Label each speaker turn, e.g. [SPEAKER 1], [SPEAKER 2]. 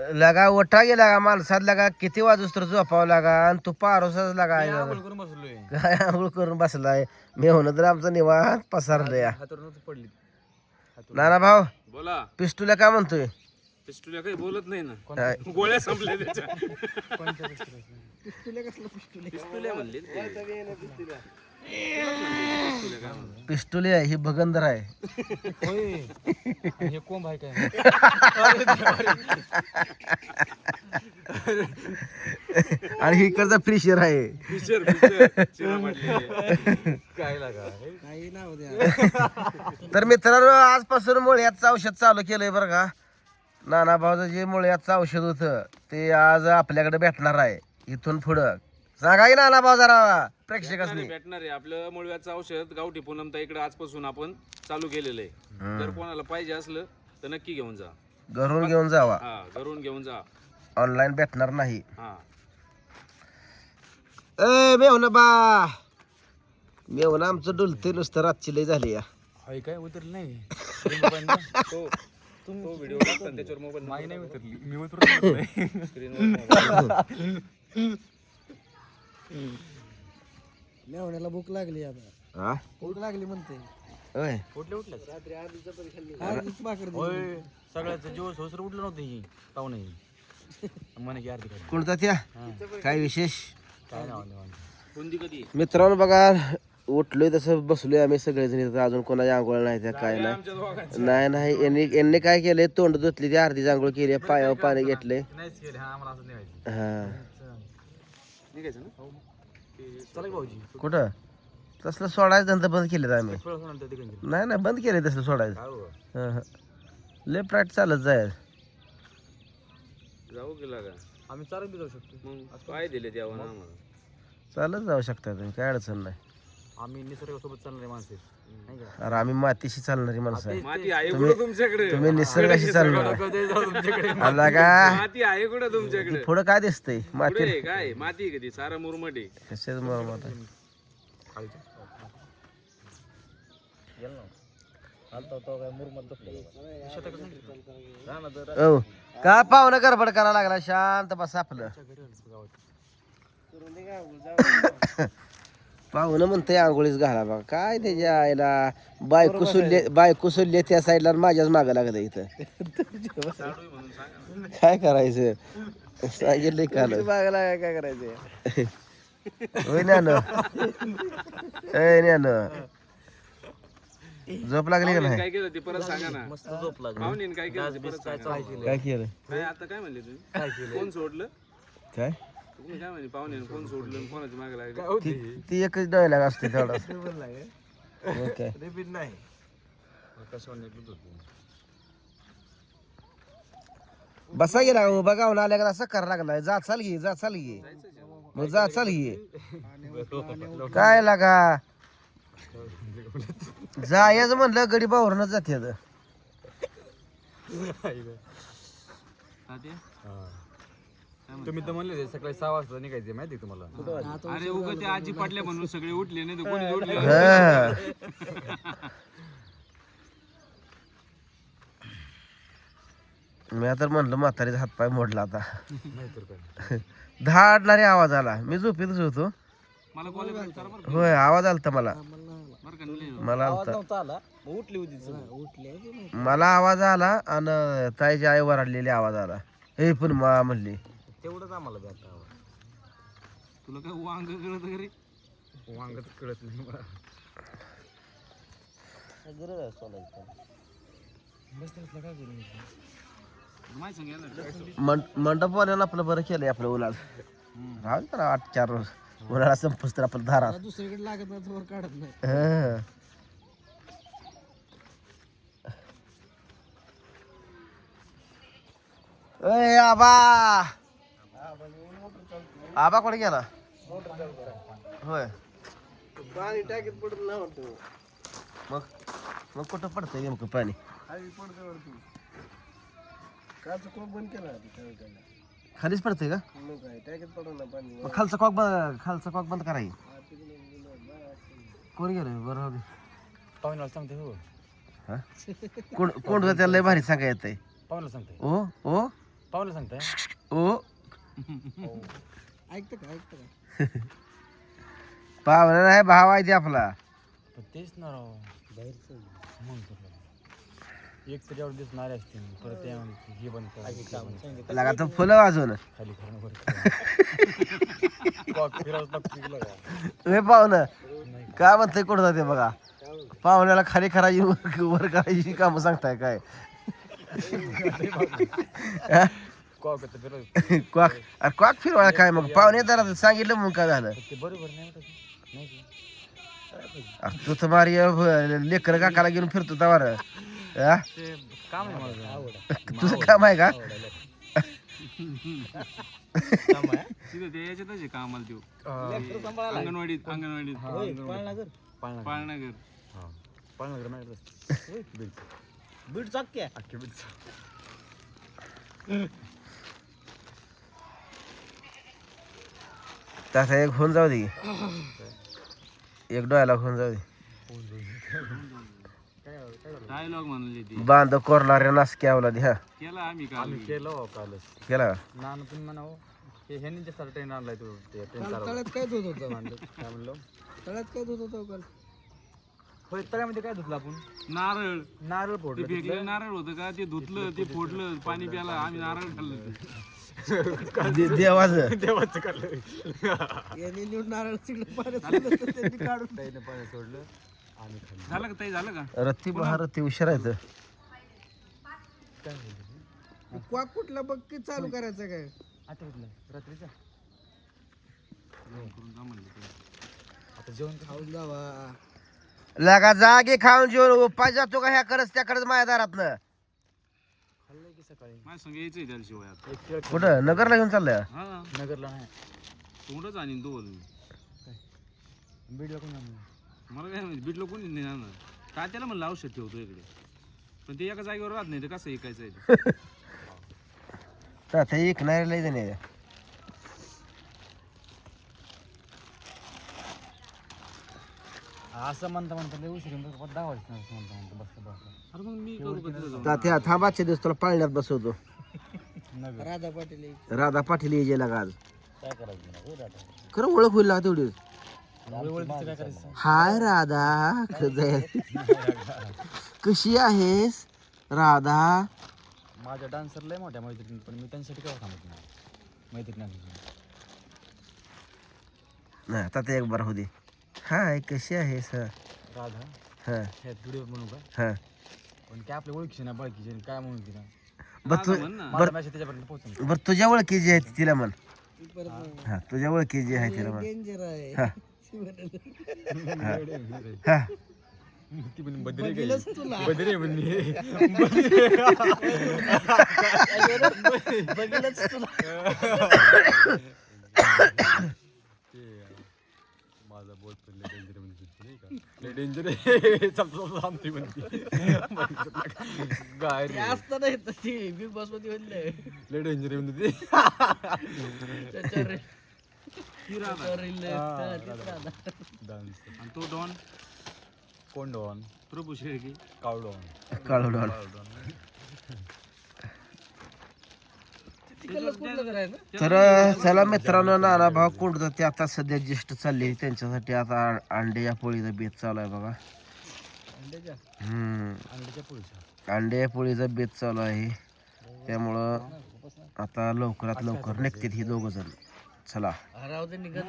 [SPEAKER 1] लगा ओठा गेला का माणसात लगा किती वाजूस तर झोपावं लागा आणि तू पारोसाच लागा आहे
[SPEAKER 2] आंघोळ करून बसलोय
[SPEAKER 1] काय आंघोळ करून बसलाय मी होणं तर आमचं निवांत पसारलंय
[SPEAKER 2] हातावरून पडली
[SPEAKER 1] नाना भाऊ
[SPEAKER 3] बोला
[SPEAKER 1] पिस्टूला काय म्हणतोय
[SPEAKER 3] पिस्टुल्या काही बोलत नाही ना
[SPEAKER 1] काय?
[SPEAKER 3] गोळ्या संपल्या त्याच्या
[SPEAKER 2] पिस्तुल्या म्हणले
[SPEAKER 1] पिस्टुले आहे ही भगंदर आहे
[SPEAKER 2] हे कोंब आहे काय
[SPEAKER 1] आणि ही इकडचा फ्रिशर आहे
[SPEAKER 2] काय लागा
[SPEAKER 1] तर मित्रांनो आजपासून मुळ्याचं औषध चालू केलंय बरं का नाना भाऊचं जे मुळ्याचं औषध होतं ते आज आपल्याकडे भेटणार आहे इथून पुढं सांगा की नाना भाऊ जरा प्रेक्षकांनी
[SPEAKER 3] भेटणार आहे आपलं मुळव्याचं औषध गावठी पूनमता इकडे आजपासून आपण चालू केलेलं आहे जर कोणाला पाहिजे असलं तर नक्की घेऊन जा
[SPEAKER 1] घरून घेऊन जावा
[SPEAKER 3] हा घरून घेऊन जा
[SPEAKER 1] ऑनलाईन भेटणार नाही
[SPEAKER 3] हा
[SPEAKER 1] ए मेवना बा मेवना आमचं डुलते नुसतं रातची लय झाली या
[SPEAKER 2] हाय काय उतरलं नाही
[SPEAKER 3] तो व्हिडिओ टाकतात त्याच्यावर मोबाईल
[SPEAKER 2] माही नाही उतरली मी उतरलो
[SPEAKER 3] स्क्रीनवर
[SPEAKER 4] मेवण्याला भूक लागली आता
[SPEAKER 1] हा
[SPEAKER 4] भूक लागली म्हणते
[SPEAKER 1] होय
[SPEAKER 2] उठले उठले
[SPEAKER 4] आधीच भाकर दिली.
[SPEAKER 2] होय सगळ्याचं जीव सोसर उठलं नव्हतं ही पाहुणे म्हणे की अर्धी काय
[SPEAKER 1] कोणता त्या काय विशेष
[SPEAKER 2] काय नाही
[SPEAKER 3] बुंदी कधी
[SPEAKER 1] मित्रांनो बघा उठलोय तसं बसलोय आम्ही सगळेजण इथं अजून कोणाची आंघोळ नाही त्या काय नाही
[SPEAKER 3] आमच्या दोघांचं
[SPEAKER 1] नाही यांनी काय केलंय तोंड धुतली ती अर्धी आंघोळ केली पायावर पाणी घेतलंय
[SPEAKER 2] नाहीच केले हा आम्हाला असं निघायचं
[SPEAKER 1] हा
[SPEAKER 3] निघायचं ना
[SPEAKER 2] चला की भाऊजी
[SPEAKER 1] कुठं तसलं सोडायचं धंदा बंद केलेत आम्ही
[SPEAKER 2] फळ सोडून तिकडे
[SPEAKER 1] नाही बंद केले तसलं सोडायचं
[SPEAKER 2] काय हो
[SPEAKER 1] हं, हं. लय प्राईट चालत जाय
[SPEAKER 3] जाऊ गेला का
[SPEAKER 2] आम्ही चालत बी जाऊ शकतो
[SPEAKER 3] मग काय दिले द्यावं ना आम्हाला
[SPEAKER 1] चालत जाऊ शकता तुम्ही काय अडचण नाही
[SPEAKER 2] आम्ही निसर्गासोबत चालणारे माणसं आहेत. नाही का
[SPEAKER 1] अरे आम्ही मातीशी चालणारी माणसं आहे
[SPEAKER 3] माती आहे कुठं तुमच्याकडे
[SPEAKER 1] तुम्ही निसर्गाशी चालणार
[SPEAKER 2] कधी जाऊ तुमच्याकडे
[SPEAKER 1] आला का
[SPEAKER 3] माती आहे कुठं तुमच्याकडे
[SPEAKER 1] पुढं काय दिसतंय माती
[SPEAKER 3] पुढे काय माती आहे कधी सारा मुरमट आहे
[SPEAKER 1] कशाच मग हो का पाहुणं गडबड करायला लागला शांत बस आपलं पाहुणं म्हणतंय आंघोळीच घाला बघा काय त्याच्या आईला बायको सुल्ले त्या साईडला आणि माझ्याच मागं लागलं इथं काय करायचं सांगितलंय काल
[SPEAKER 4] बागाला काय करायचं
[SPEAKER 1] होय ज्ञान झोप लागली का नाही
[SPEAKER 3] काय केलं ते परत सांगा ना
[SPEAKER 2] मस्त झोप लागली
[SPEAKER 3] पाहुणे काय केलं ते परत सांगा.
[SPEAKER 1] काय केलं
[SPEAKER 3] काय आता काय म्हणले तुम्ही कोण सोडलं
[SPEAKER 1] काय
[SPEAKER 3] तुम्ही काय म्हणले पाहुणे कोण सोडलं आणि कोणाची मागे लागले
[SPEAKER 1] ती एकच डायलॉग असते तेवढा काय
[SPEAKER 4] रिपीट नाही
[SPEAKER 1] बसा गेला उभा गावून आल्या का असं करायला लागलाय जा चाल घे मग जा चाल घे काय लागा जायचं म्हणलं गडी बावरनच जाते
[SPEAKER 2] तुम्ही तर म्हणले सकाळी 6 वाजता निघायचे माहिती आहे तुम्हाला
[SPEAKER 3] अरे उगा ते आजी पडल्या म्हणून सगळे उठले नाही तर कोणी उठले
[SPEAKER 1] मी आता म्हणलं म्हातारीचा हातपाय मोडला आता
[SPEAKER 2] नाहीतर काय
[SPEAKER 1] धाडणारे आवाज आला मी झोपेतच होतो
[SPEAKER 3] मला कॉलेज करा बरं
[SPEAKER 1] होय आवाज आलता मला
[SPEAKER 3] बरं का नाही
[SPEAKER 1] मला आलता
[SPEAKER 2] नव्हता आला मग उठली होती
[SPEAKER 4] उठले
[SPEAKER 1] मला आवाज आला आणि ताईची आई वराडलेली आवाज आला हे पण मा म्हणली
[SPEAKER 2] तेवढंच आम्हाला द्या
[SPEAKER 3] तुला काय वांग कळत घरी
[SPEAKER 2] वांगच कळत नाही मला
[SPEAKER 3] माहिती सांगा
[SPEAKER 1] मंडपवाल्यानं आपलं बरं केलंय आपलं उन्हाळ राहू तर 8-4 रोज उन्हाळा संपूस तर आपलं धारा
[SPEAKER 4] दुसरीकडे लागत नाही तर वर काढत नाही
[SPEAKER 1] हं. ए आबा आबा कुठे गेला होय
[SPEAKER 4] पाणी टाकीत पडून नाही वाटतं
[SPEAKER 1] मग मग कुठं पडतंय नेमकं पाणी
[SPEAKER 4] खाली पडतं वरती काच कोक बंद केला
[SPEAKER 1] खालीच पडतंय का
[SPEAKER 4] मग काय टाकीत पडून ना पाणी
[SPEAKER 1] मग खालचा कॉक बंद करायची कोण गेलं बरं राहू दे.
[SPEAKER 2] पाहुण्याला सांगते हो
[SPEAKER 1] हा कोण कोण त्याला लय भारी सांगा येत आहे
[SPEAKER 2] पाहुण्याला सांगते
[SPEAKER 1] ओ ओ
[SPEAKER 2] पाहुण्याला चांगलं सांगताय
[SPEAKER 1] ओ
[SPEAKER 4] ऐकतं का
[SPEAKER 1] पाहुणा नाही भाव आहे ते आपला.
[SPEAKER 2] पण तेच ना राव
[SPEAKER 4] बाहेरचं
[SPEAKER 2] मग कुठलं एक तरी एवढं दिसणार असते परत ते हे बंद करा, ते बंद करा.
[SPEAKER 1] लगा तो फुलं वाजवून
[SPEAKER 2] खाली खरं वर कॉक फिरावंच लागतं तिला का?
[SPEAKER 1] हे पाहुणं काय म्हणतंय कुठं जाते बघा. पाहुण्याला खाली करायची वर करायची कामं सांगताय काय.
[SPEAKER 2] कॉक तर फिरव
[SPEAKER 1] क्वाक अरे क्वाक फिरवायला काय मग पाहुणे जरा सांगितलं मग काय झालं.
[SPEAKER 2] ते बरोबर नाही वाटत नाही का?
[SPEAKER 1] अरे तू तर मारी लेकर काकाला घेऊन फिरतो तवार.
[SPEAKER 2] ते काम आहे माझं आवड
[SPEAKER 1] तुझं काम आहे का.
[SPEAKER 2] काम आहे
[SPEAKER 3] तिथं ते याच्यातच आहे कामाला देऊ अंगणवाडीत पाळणागर.
[SPEAKER 2] हां पाळणागर माहिती
[SPEAKER 4] बीड चाक्या
[SPEAKER 2] अख्खे बीच
[SPEAKER 1] तसा एक होऊन जाऊ दे एक डोळ्याला होऊन जाऊ दे.
[SPEAKER 3] डायलॉग म्हणले ती
[SPEAKER 1] बांध कोरणाऱ्या नासक्यावला दे. हा
[SPEAKER 3] केला आम्ही काल
[SPEAKER 2] आम्ही केलं हो कालच
[SPEAKER 1] केला का?
[SPEAKER 2] नान तुम्ही म्हणावं हे ह्यांनी जे ट्रेन आणलाय तो ते ट्रेन चालवला
[SPEAKER 4] तळ्यात काय धुत होतं
[SPEAKER 2] काय म्हणलो
[SPEAKER 4] तळ्यात काय धुत होतं काल
[SPEAKER 2] होय तळ्यामध्ये काय धुतलं आपण
[SPEAKER 3] नारळ
[SPEAKER 2] नारळ
[SPEAKER 3] ते
[SPEAKER 2] फोडलं
[SPEAKER 3] फेकलेलं नारळ होतं का ते धुतलं ते फोडलं पाणी प्याला आम्ही नारळ खाल्लं ते.
[SPEAKER 1] देवाचं
[SPEAKER 2] देवाचं काढलं
[SPEAKER 4] यांनी निवड नारळ तिकडे पाण्यात सोडलं तर त्यांनी काढून
[SPEAKER 2] त्याने पाणी सोडलं आम्ही खाल्लं
[SPEAKER 3] झालं का ताई झालं का
[SPEAKER 1] रत्ती बहा रत्ती उशीर आहे तर.
[SPEAKER 2] काय झालं
[SPEAKER 4] क्वाक कुठला बघ की चालू करायचं काय
[SPEAKER 2] आता कुठलं रात्रीचा
[SPEAKER 3] करून जा म्हणलं ते.
[SPEAKER 2] आता जेवण
[SPEAKER 4] खाऊन जावा
[SPEAKER 1] लगा जागे खाऊन जेवण उपाय जातो का ह्या करच त्या करच माझ्या दारातनं.
[SPEAKER 2] खाल्लंय की सकाळी
[SPEAKER 3] माझ्या संग यायचंय त्याशिवाय आता
[SPEAKER 2] एक केळ
[SPEAKER 1] कुठं नगरला घेऊन चाललंय.
[SPEAKER 3] हा
[SPEAKER 2] नगरला नाही
[SPEAKER 3] तोंडच आणि दोन
[SPEAKER 2] बीडला कोण आणलं
[SPEAKER 3] मला काय माहिती बीटलं कोणी नाही आणणार तात्याला म्हणलं औषध ठेवतो इकडे पण ते एका जागेवर राहत नाही तर कसं ऐकायचं आहे ते.
[SPEAKER 1] आता एक नाही लय नाही.
[SPEAKER 2] असं म्हणता म्हणता लय उशीर होऊन दहा वाजता असं म्हणता म्हणता बसता बसता
[SPEAKER 3] अरे मग मी करू का तिथं जाऊन
[SPEAKER 1] तात्या थांबाच्या दिवस तुला पाळण्यात बसवतो.
[SPEAKER 2] नगर
[SPEAKER 4] राधा पाटील एक.
[SPEAKER 1] राधा पाटील ये लागा आज
[SPEAKER 2] काय करायचं नाही राधा
[SPEAKER 1] खरं ओळख होईल लागा तेवढीच.
[SPEAKER 2] ओळखीचं काय करायचं
[SPEAKER 1] हाय राधा कशी आहेस राधा.
[SPEAKER 2] माझ्या डान्सर लय मोठ्या मैत्रिणी पण मी त्यांच्यासाठी काय थांबत नाही मैत्रिणी
[SPEAKER 1] नाही तात्या एक बार होऊ दे. हाय कशी आहेस. हा
[SPEAKER 2] राधा
[SPEAKER 1] हा
[SPEAKER 2] ह्यात व्हिडिओ म्हणू का
[SPEAKER 1] हा
[SPEAKER 2] पण काय आपल्या ओळखीची ना बाळकीची काय म्हणून तिला
[SPEAKER 1] बर तू
[SPEAKER 3] म्हण ना
[SPEAKER 2] माझा मॅसेज त्याच्यापर्यंत पोहोचून
[SPEAKER 1] बर तुझ्या ओळखीची आहे ती तिला म्हण.
[SPEAKER 4] ती परत
[SPEAKER 1] हा तुझ्या ओळखीची आहे तिला म्हण.
[SPEAKER 4] डेंजर आहे
[SPEAKER 1] हा
[SPEAKER 4] ती म्हणेल,
[SPEAKER 1] हा
[SPEAKER 2] ती पण बदरी
[SPEAKER 4] बघीलच तुला
[SPEAKER 2] बदरी म्हणली
[SPEAKER 4] बघीलच तुला
[SPEAKER 2] माझा बोट पडले डेंजर म्हणजे नाही का लय डेंजर थांबते म्हणते गाय
[SPEAKER 4] ते असताना येतं ती बिग बॉस मध्ये म्हणले
[SPEAKER 2] लय डेंजर म्हणते
[SPEAKER 4] त्याच्यावर
[SPEAKER 3] ती राधा
[SPEAKER 4] त्याच्यावर relate, तीच राधा.
[SPEAKER 2] डान्स
[SPEAKER 3] आणि तो डॉन
[SPEAKER 2] कोण डॉन
[SPEAKER 3] प्रभू शेळके
[SPEAKER 2] काव डॉन
[SPEAKER 1] काळू डॉल.
[SPEAKER 4] तिकडलंच कुठलं तर आहे ना
[SPEAKER 1] तर चला मित्रांनो नाना भाव कोंडत ते आता सध्या ज्येष्ठ चालले त्यांच्यासाठी आता अंड्या पोळीचा बेत चालू आहे बघा.
[SPEAKER 4] अंड्याच्या
[SPEAKER 2] अंड्याच्या पोळीच्या
[SPEAKER 1] अंड्या पोळीचा बेत चालू आहे त्यामुळं आता लवकरात लवकर निघतात ही दोघ जण. चला
[SPEAKER 4] राहू दे निघत